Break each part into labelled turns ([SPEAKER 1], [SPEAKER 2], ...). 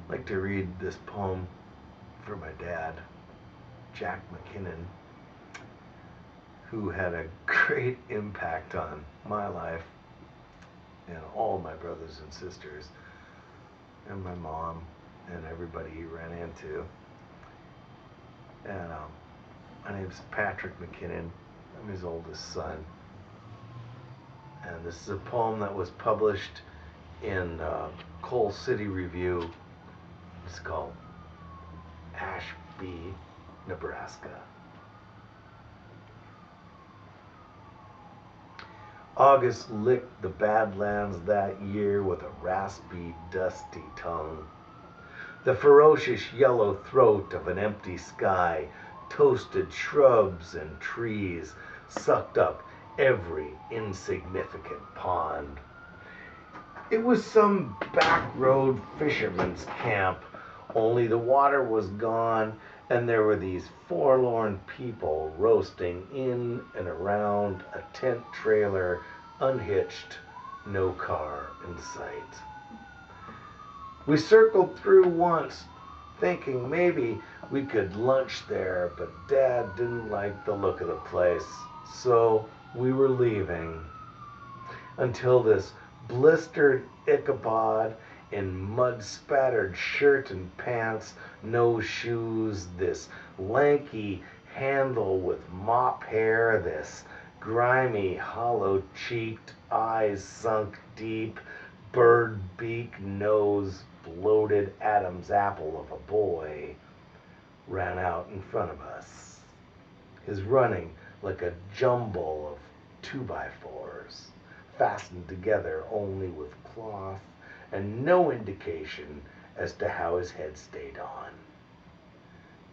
[SPEAKER 1] I'd like to read this poem for my dad, Jack McKinnon, who had a great impact on my life and all my brothers and sisters and my mom and everybody he ran into. And my name's Patrick McKinnon. I'm his oldest son. And this is a poem that was published in Coal City Review. It's called Ashby, Nebraska. August licked the Badlands that year with a raspy, dusty tongue. The ferocious yellow throat of an empty sky toasted shrubs and trees, sucked up every insignificant pond. It was some back road fisherman's camp, only the water was gone and there were these forlorn people roasting in and around a tent trailer, unhitched, no car in sight. We circled through once, thinking maybe we could lunch there, but Dad didn't like the look of the place, so we were leaving. Until this blistered Ichabod in mud-spattered shirt and pants, no shoes, this lanky handle with mop hair, this grimy, hollow-cheeked, eyes sunk deep, bird beak nose, bloated Adam's apple of a boy, ran out in front of us. His running like a jumble of 2x4s, fastened together only with cloth, and no indication as to how his head stayed on.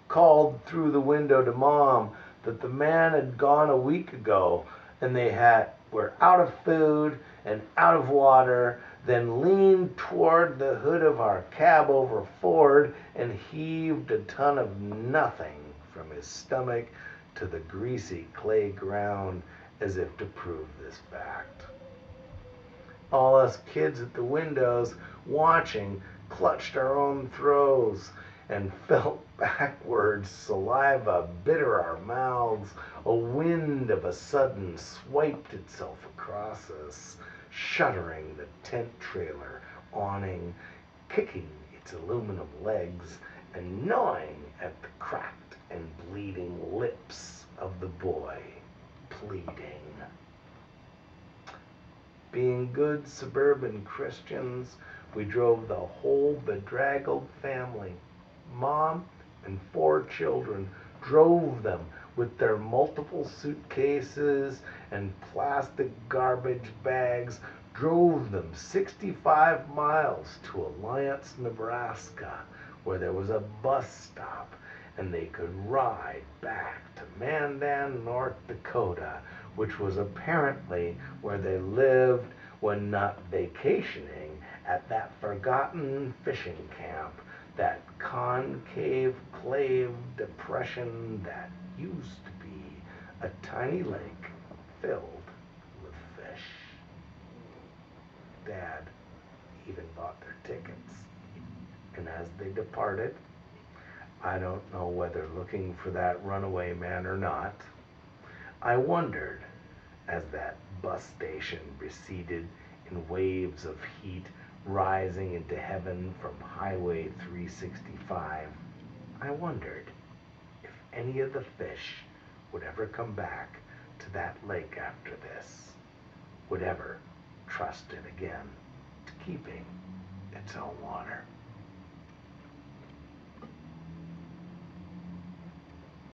[SPEAKER 1] Called through the window to Mom that the man had gone a week ago, and they were out of food and out of water, then leaned toward the hood of our cab over Ford and heaved a ton of nothing from his stomach to the greasy clay ground as if to prove this fact. All us kids at the windows watching clutched our own throats and felt backwards saliva bitter our mouths. A wind of a sudden swiped itself across us, shuddering the tent trailer awning, kicking its aluminum legs, and gnawing at the cracked and bleeding lips of the boy, pleading. Being good suburban Christians, we drove the whole bedraggled family, Mom and 4 children, drove them with their multiple suitcases and plastic garbage bags, drove them 65 miles to Alliance, Nebraska, where there was a bus stop and they could ride back to Mandan, North Dakota, which was apparently where they lived when not vacationing at that forgotten fishing camp, that concave clave depression that used to be a tiny lake filled with fish. Dad even bought their tickets, and as they departed, I don't know whether looking for that runaway man or not, I wondered, as that bus station receded in waves of heat rising into heaven from Highway 365, I wondered if any of the fish would ever come back to that lake after this, would ever trust it again to keeping its own water.